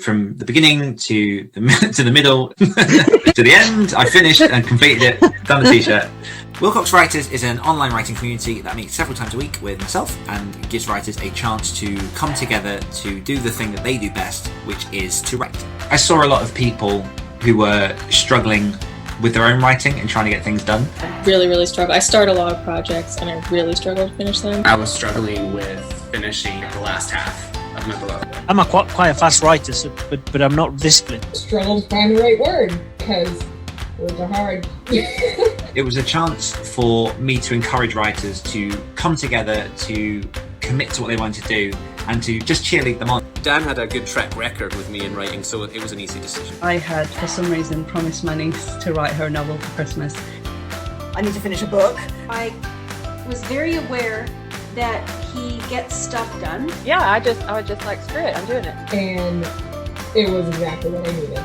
From the beginning to the middle to the end, I finished and completed it, done the t-shirt. Willcocks Writers is an online writing community that meets several times a week with myself and gives writers a chance to come together to do the thing that they do best, which is to write. I saw a lot of people who were struggling with their own writing and trying to get things done. I really struggled. I start a lot of projects and I really struggled to finish them. I was struggling with finishing the last half of my book. I'm quite a fast writer, but I'm not disciplined. Struggled to find the right word because words are hard. It was a chance for me to encourage writers to come together, to commit to what they wanted to do, and to just cheerlead them on. Dan had a good track record with me in writing, so it was an easy decision. I had, for some reason, promised my niece to write her a novel for Christmas. I need to finish a book. I was very aware that he gets stuff done. Yeah, I was just like, screw it, I'm doing it. And it was exactly what I needed.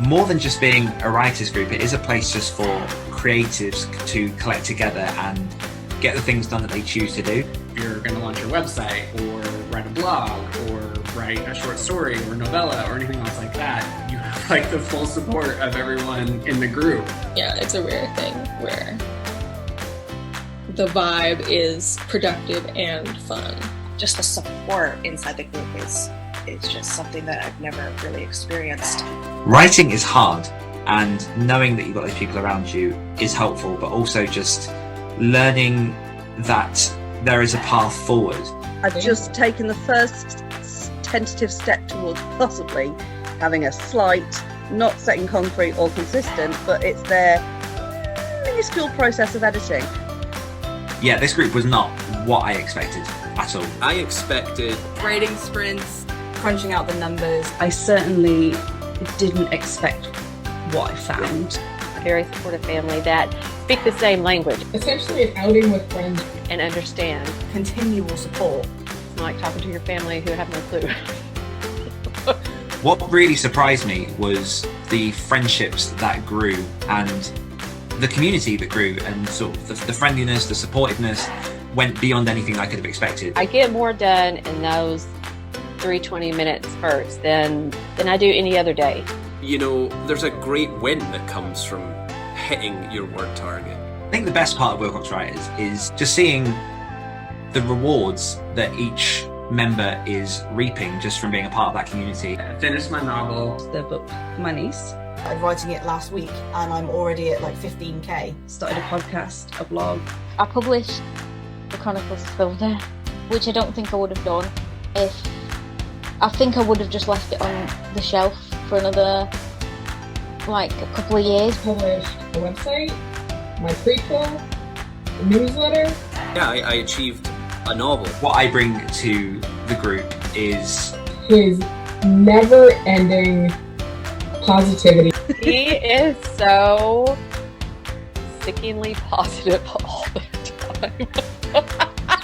More than just being a writers group, it is a place just for creatives to collect together and get the things done that they choose to do. If you're going to launch your website or write a blog or write a short story or novella or anything else like that, you have like the full support of everyone in the group. Yeah, it's a rare thing where the vibe is productive and fun. Just the support inside the group is just something that I've never really experienced. Writing is hard, and knowing that you've got those people around you is helpful, but also just learning that there is a path forward. I've just taken the first tentative step towards possibly having a slight, not set in concrete or consistent, but it's their minuscule process of editing. Yeah, this group was not what I expected at all. I expected writing sprints, crunching out the numbers. I certainly didn't expect what I found. A very supportive family that speak the same language. Essentially an outing with friends. And understand. Continual support. It's like talking to your family who have no clue. What really surprised me was the friendships that grew and the community that grew, and sort of the friendliness, the supportiveness went beyond anything I could have expected. I get more done in those 20 minutes spurts than I do any other day. You know, there's a great win that comes from hitting your word target. I think the best part of Willcocks Writers is just seeing the rewards that each member is reaping just from being a part of that community. I finished my novel. The book for my niece. I'm writing it last week and I'm already at like 15k. Started a podcast, a blog. I published The Chronicles of Spilder, which I don't think I would have done if I think I would have just left it on the shelf for another like a couple of years. Published a website, my prequel, a newsletter. Yeah, I achieved a novel. What I bring to the group is his never-ending positivity. He is so stickingly positive all the time.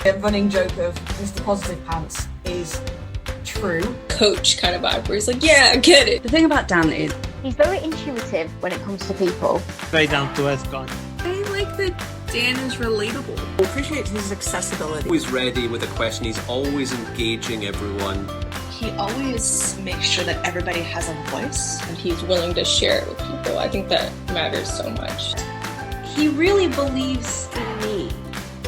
The running joke of Mr. Positive Pants is true. Coach kind of vibe where he's like, yeah, I get it. The thing about Dan is he's very intuitive when it comes to people. Very down to earth guy. I like that Dan is relatable. I appreciate his accessibility. Always ready with a question. He's always engaging everyone. He always makes sure that everybody has a voice. And he's willing to share it with people. I think that matters so much. He really believes in me,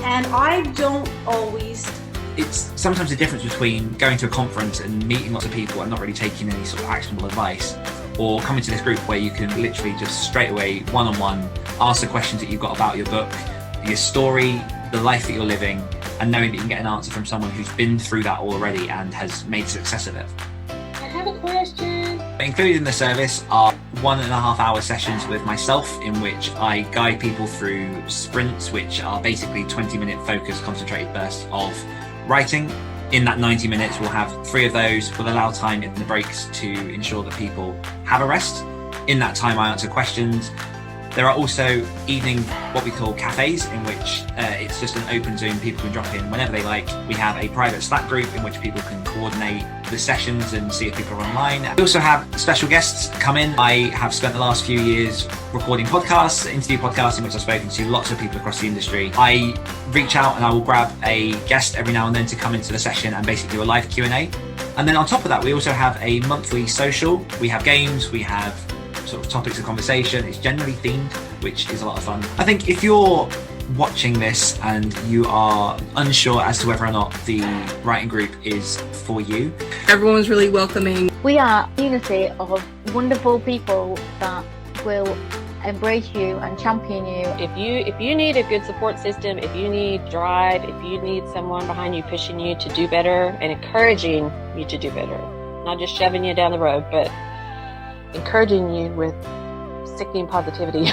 and I don't always. It's sometimes the difference between going to a conference and meeting lots of people and not really taking any sort of actionable advice, or coming to this group where you can literally just straight away, one-on-one, ask the questions that you've got about your book, your story, the life that you're living, and knowing that you can get an answer from someone who's been through that already and has made success of it. I have a question. Included in the service are 1.5 hour sessions with myself in which I guide people through sprints, which are basically 20-minute focused concentrated bursts of writing. In that 90 minutes, we'll have 3 of those. We'll allow time in the breaks to ensure that people have a rest. In that time, I answer questions. There are also evening, what we call cafes, in which it's just an open Zoom. People can drop in whenever they like. We have a private Slack group in which people can coordinate the sessions and see if people are online. We also have special guests come in. I have spent the last few years recording podcasts, interview podcasts, in which I've spoken to lots of people across the industry. I reach out and I will grab a guest every now and then to come into the session and basically do a live Q&A. And then on top of that, we also have a monthly social. We have games, we have sort of topics of conversation. It's generally themed, which is a lot of fun. I think if you're watching this and you are unsure as to whether or not the writing group is for you, everyone was really welcoming. We are a community of wonderful people that will embrace you and champion you. If you need a good support system, if you need drive, if you need someone behind you pushing you to do better and encouraging you to do better, not just shoving you down the road, but encouraging you with sickening positivity.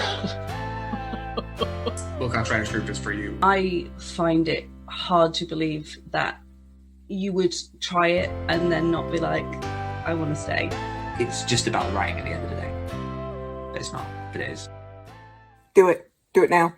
Willcocks Writers Group is for you. I find it hard to believe that you would try it and then not be like, I want to stay. it's just about writing at the end of the day. But it's not, but it is. Do it. Do it now.